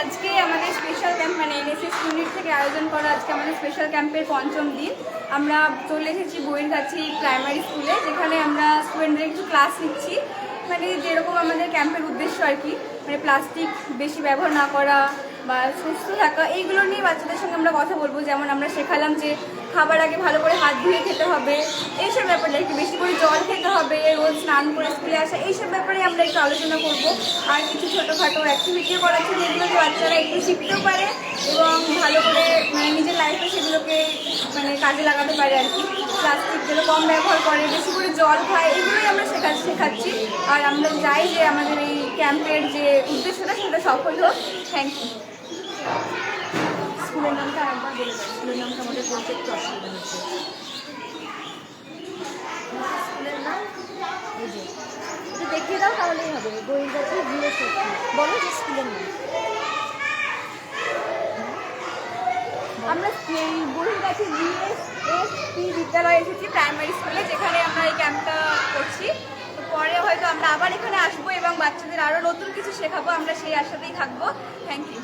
আজকে আমাদের special camp মানে এনএসএস ইউনিট থেকে আয়োজন করা আজকে আমাদের স্পেশাল ক্যাম্পের পঞ্চম দিন। আমরা চলে এসেছি বইয়েরগাছি প্রাইমারি স্কুলে, যেখানে আমরা স্টুডেন্টদের কিছু ক্লাস নিচ্ছি। মানে যেরকম আমাদের ক্যাম্পের উদ্দেশ্য আর কি, মানে প্লাস্টিক বেশি ব্যবহার না করা বা সুস্থ থাকা, এইগুলো নিয়ে বাচ্চাদের সঙ্গে আমরা কথা বলবো। যেমন আমরা শেখালাম যে খাবার আগে ভালো করে হাত ধুয়ে খেতে হবে, এইসব ব্যাপারে একটু বেশি করে জল খেতে হবে, রোজ স্নান করে স্কুলে আসা, এইসব ব্যাপারে আমরা একটু আলোচনা করব। আর কিছু ছোটোখাটো অ্যাক্টিভিটিও করাচ্ছি, যেগুলোকে বাচ্চারা একটু শিখতেও পারে এবং ভালো করে মানে নিজের লাইফে সেগুলোকে মানে কাজে লাগাতে পারে আর কি। প্লাস্টিক যেগুলো কম ব্যবহার করে, বেশি করে জল খায়, এগুলোই আমরা শেখাচ্ছি। আর আমরা চাই যে আমাদের এই ক্যাম্পের যে উদ্দেশ্যটা সেটা সফল হোক। Thank you. স্কুলের নামটা একবার বলে দেয়, স্কুলের নামটা আমাদের বলতে একটু অসুবিধা হচ্ছে। স্কুলের নাম এই যে এটা দেখিয়ে দাও, তাহলেই হবে। বইয়েরগাছি বিএসএস, বলো যে স্কুলের নাম। আমরা বইয়েরগাছি বিএসএসপি বিদ্যালয়ে এসেছি, প্রাইমারি স্কুলে, যেখানে আমরা এই ক্যাম্পটা করছি। পরে হয়তো আমরা আবার এখানে আসবো এবং বাচ্চাদের আরও নতুন কিছু শেখাবো, আমরা সেই আশাতেই থাকবো। Thank you.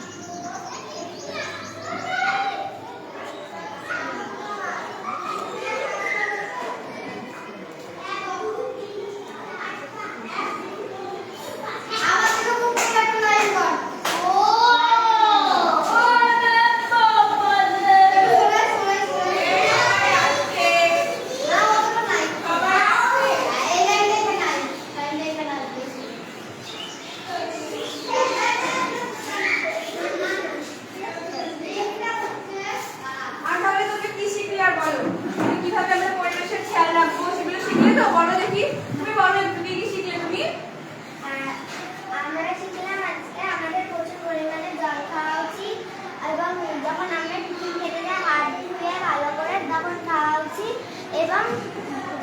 এবং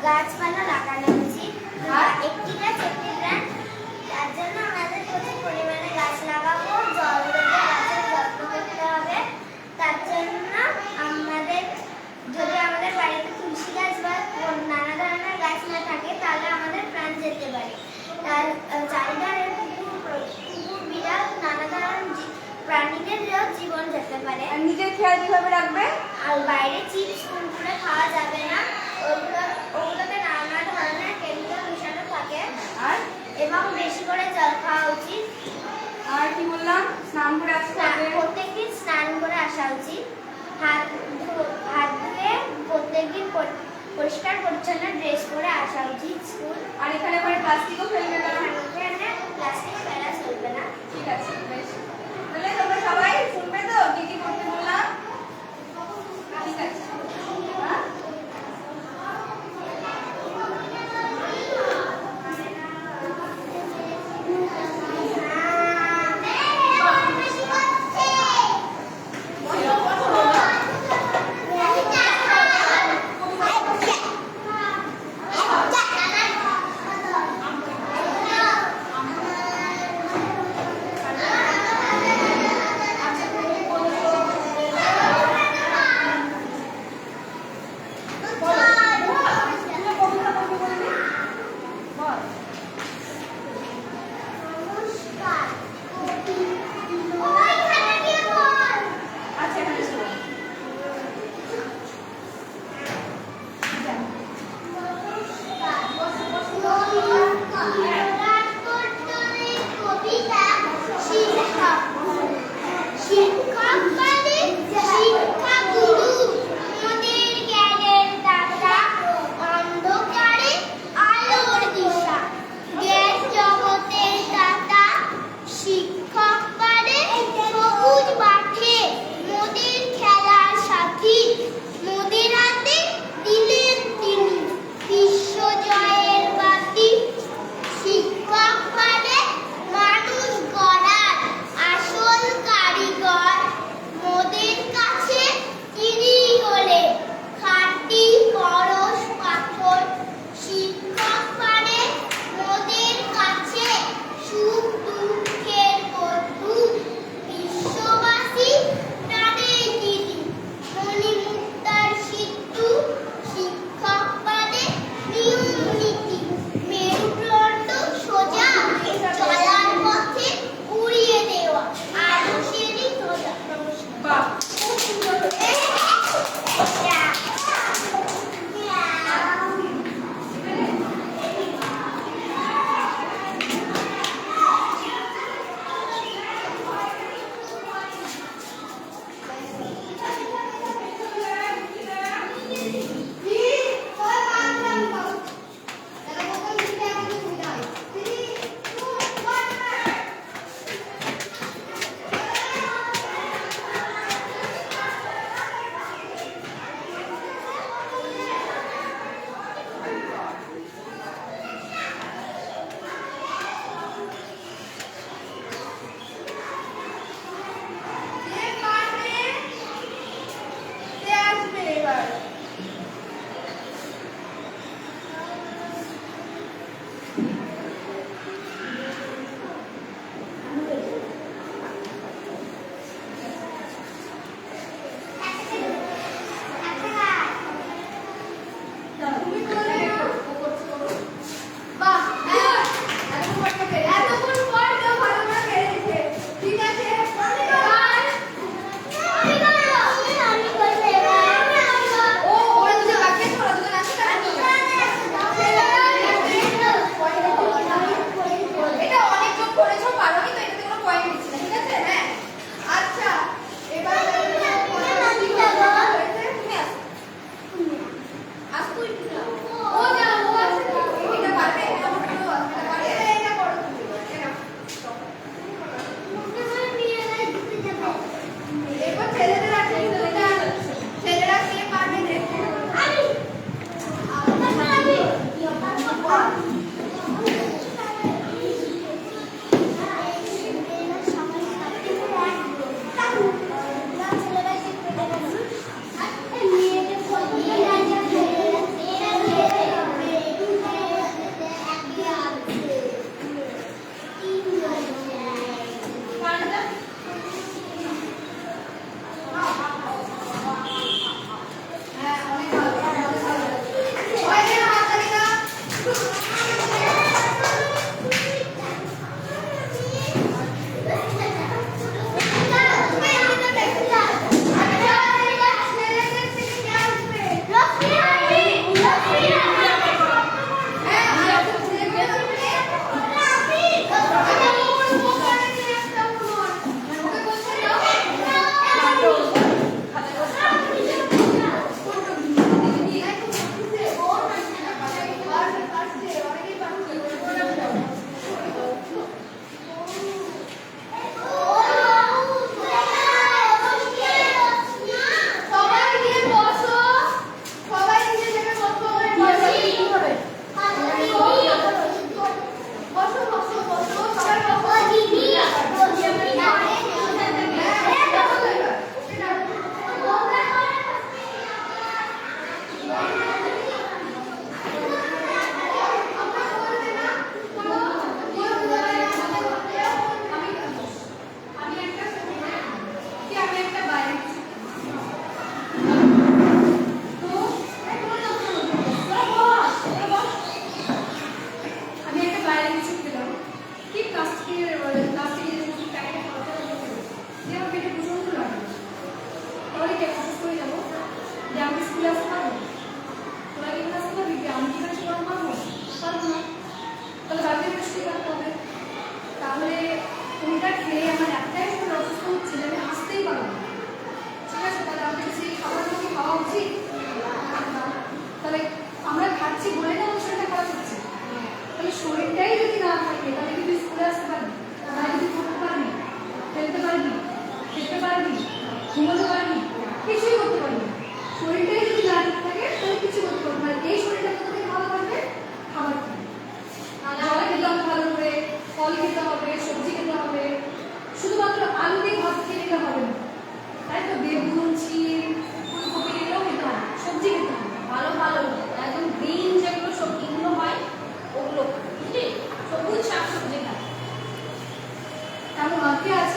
গাছপালা লাগানো উচিত। একটি গাছ একটি প্রাণ, তার জন্য আমাদের প্রচুর পরিমাণে গাছ লাগাবো, জল দেবো, গাছের যত্ন করতে হবে। তার জন্য আমাদের যদি আমাদের বাড়িতে তুলসী গাছ বা নানা ধরনের গাছ না থাকে, তাহলে আমাদের প্রাণ যেতে পারে। তার চারিধারে কুকুর বিড়াল নানা ধরনের প্রাণীদেরও জীবন যেতে পারে। আর নিজের খেয়াল কিভাবে রাখবে? আর বাইরে চিপস কুরকুরে খাওয়া যাবে না, ওগুলোতে নানা ধরনের কেমিক্যাল মিশানো থাকে। আর এবং বেশি করে জল খাওয়া উচিত। আর কি বললাম? স্নান করে আসতে হবে। প্রত্যেকদিন স্নান করে আসা উচিত। হাত ধুয়ে প্রত্যেকদিন পরিষ্কার পরিচ্ছন্ন ড্রেস পরে আসা উচিত স্কুল। আর এখানে আবার প্লাস্টিকও ফেলবে না। এখানে প্লাস্টিক ফেলা চলবে না। ঠিক আছে, বেশ। তাহলে তোমরা সবাই শুনবে তো কি কি করতে বললাম? ঠিক আছে। হ্যাঁ?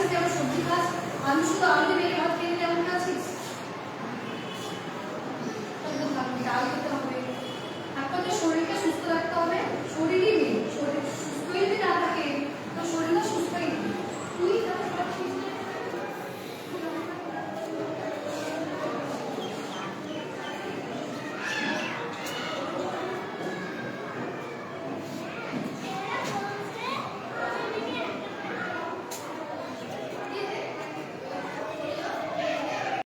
আছিস যেমন সবজি খাস, আলু শুধু আলু দিয়ে মেখে ভাত খেয়ে যেমন আছিস, একদম থাকবি, ডাল খেতে হবে, একমাত্র শরীরকে সুস্থ রাখতে হবে, শরীরই